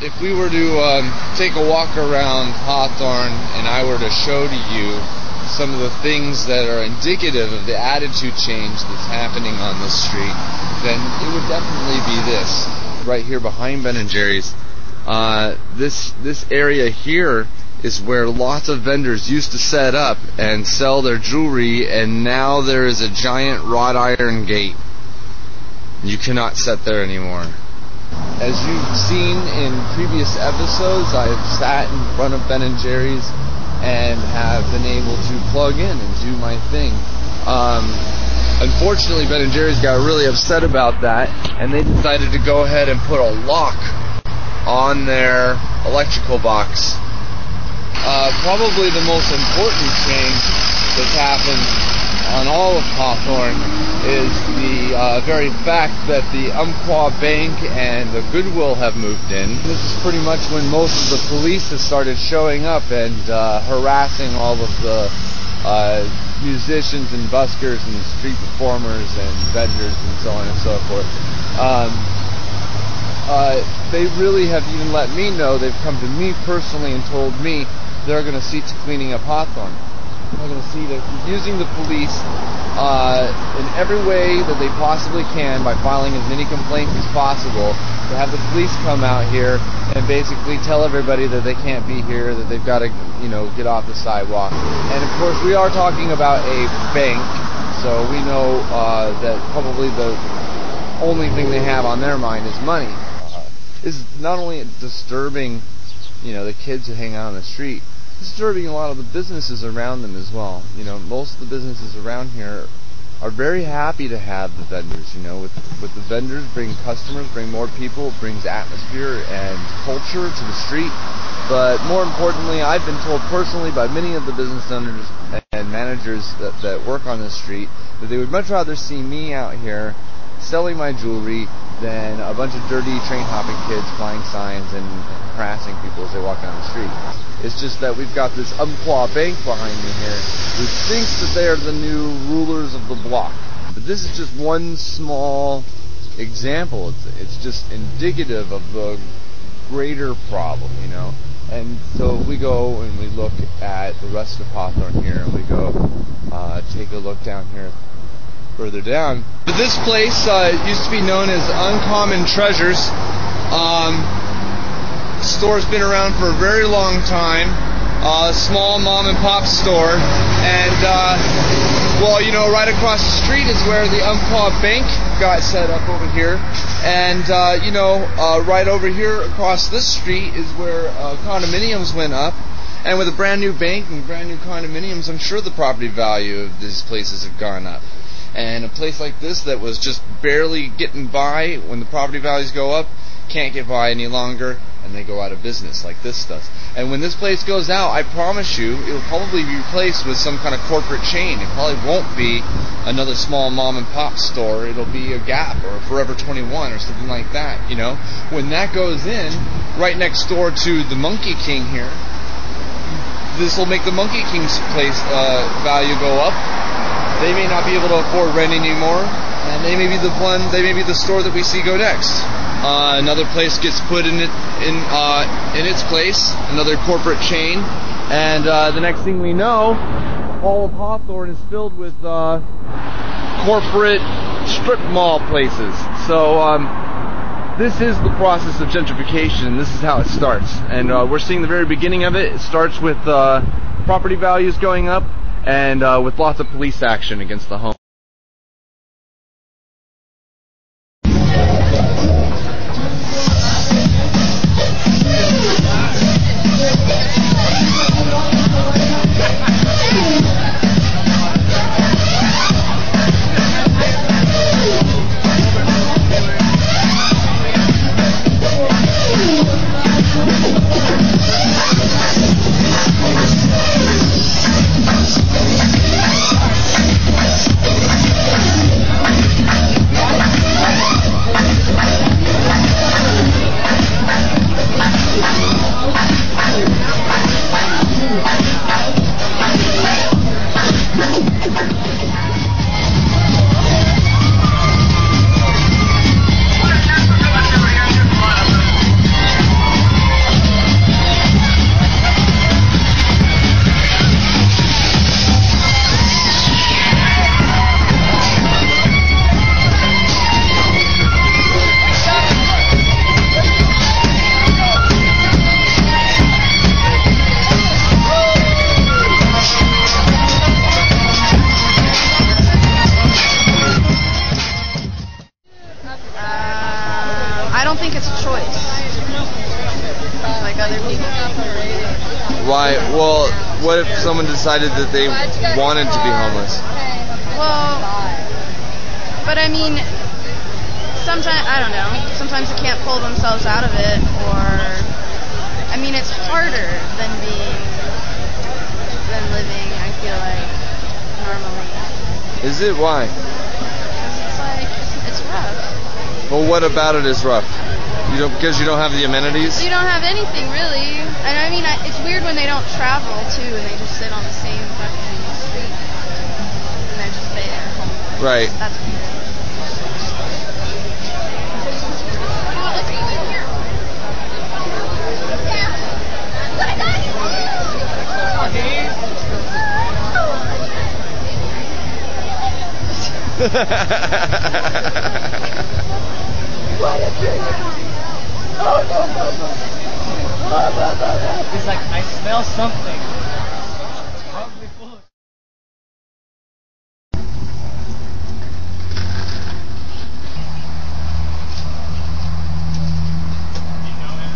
If we were to take a walk around Hawthorne and I were to show to you some of the things that are indicative of the attitude change that's happening on this street, then it would definitely be this. Right here behind Ben & Jerry's, this area here is where lots of vendors used to set up and sell their jewelry, and now there is a giant wrought iron gate. You cannot sit there anymore. As you've seen in previous episodes, I have sat in front of Ben & Jerry's and have been able to plug in and do my thing. Unfortunately, Ben & Jerry's got really upset about that, and they decided to go ahead and put a lock on their electrical box. Probably the most important change that's happened on all of Hawthorne is the very fact that the Umpqua Bank and the Goodwill have moved in. This is pretty much when most of the police has started showing up and harassing all of the musicians and buskers and street performers and vendors and so on and so forth. They really have even let me know, they've come to me personally and told me they're going to see to cleaning up Hawthorne. They're going to see that using the police in every way that they possibly can by filing as many complaints as possible, to have the police come out here and basically tell everybody that they can't be here, that they've got to, get off the sidewalk. And of course, we are talking about a bank, so we know that probably the only thing they have on their mind is money. This is not only disturbing, the kids who hang out on the street, disturbing a lot of the businesses around them as well. Most of the businesses around here are very happy to have the vendors. With the vendors, bring customers, bring more people, brings atmosphere and culture to the street. But more importantly, I've been told personally by many of the business owners and managers that work on this street that they would much rather see me out here selling my jewelry than a bunch of dirty train-hopping kids flying signs and harassing people as they walk down the street. It's just that we've got this Umpqua Bank behind me here who thinks that they are the new rulers of the block. But this is just one small example. It's just indicative of the greater problem, And so we go and we look at the rest of Hawthorne here, and we go take a look down here further down. But this place used to be known as Uncommon Treasures. The store's been around for a very long time. A small mom and pop store, and right across the street is where the Umpqua Bank got set up over here, and right over here across this street is where condominiums went up. And with a brand new bank and brand new condominiums, I'm sure the property value of these places have gone up. And a place like this that was just barely getting by when the property values go up can't get by any longer, and they go out of business like this does. And when this place goes out, I promise you, it'll probably be replaced with some kind of corporate chain. It probably won't be another small mom and pop store. It'll be a Gap or a Forever 21 or something like that, When that goes in, right next door to the Monkey King here, this will make the Monkey King's place value go up. They may not be able to afford rent anymore, and they may be the store that we see go next. Another place gets put in its place, another corporate chain, and the next thing we know, all of Hawthorne is filled with corporate strip mall places. So this is the process of gentrification, and this is how it starts. And we're seeing the very beginning of it. It starts with property values going up, and with lots of police action against the home. if someone decided that they wanted to be homeless? Well, but I mean, sometimes, I don't know, sometimes they can't pull themselves out of it, or, I mean, it's harder than living, I feel like, normally. Is it? Why? Because it's like, it's rough. Well, what about it is rough? Because you don't have the amenities? You don't have anything, really. And I mean, it's weird when they don't travel, too, and they just sit on the same fucking street. And they're just there. Right. That's weird. He's like, I smell something. Probably full of... You know him?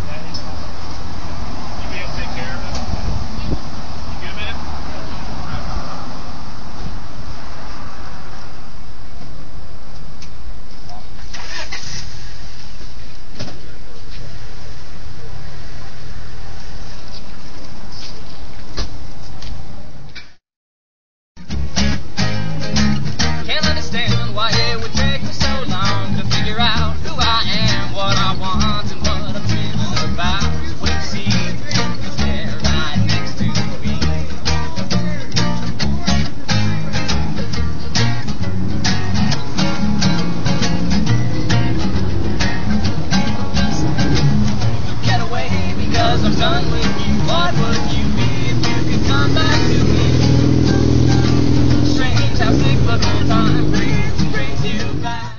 Yeah, he's awesome. You may take care of him. You good, man? Can't understand why it would take me so long to figure out who I am, what I want, and what I'm feeling about. Wait to see, it's there right next to me. Get away because I'm done with you. What would you be if you could come back to me? Strange how cyclical time brings you back.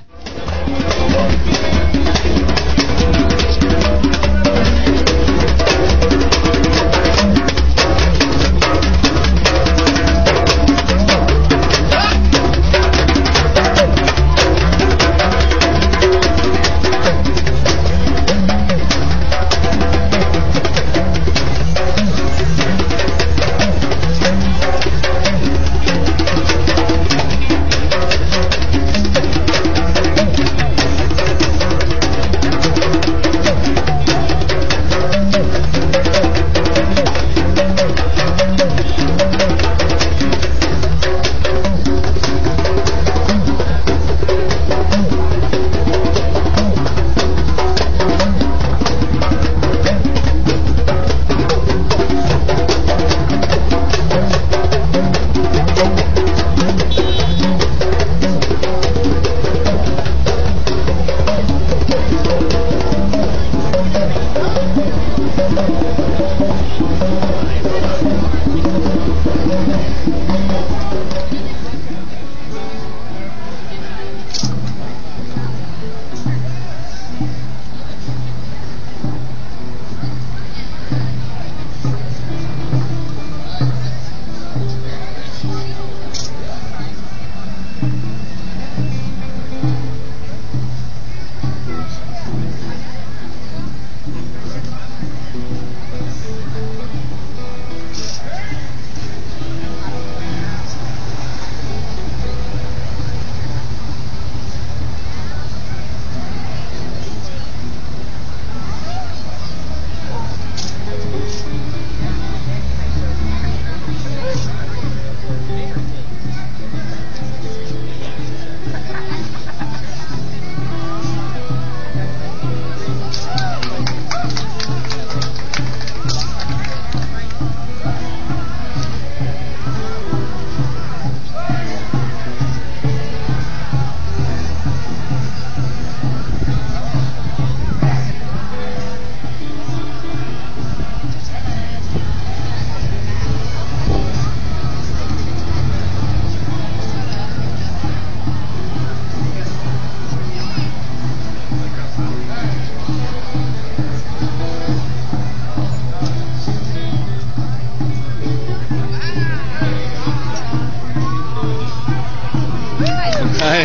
Hi.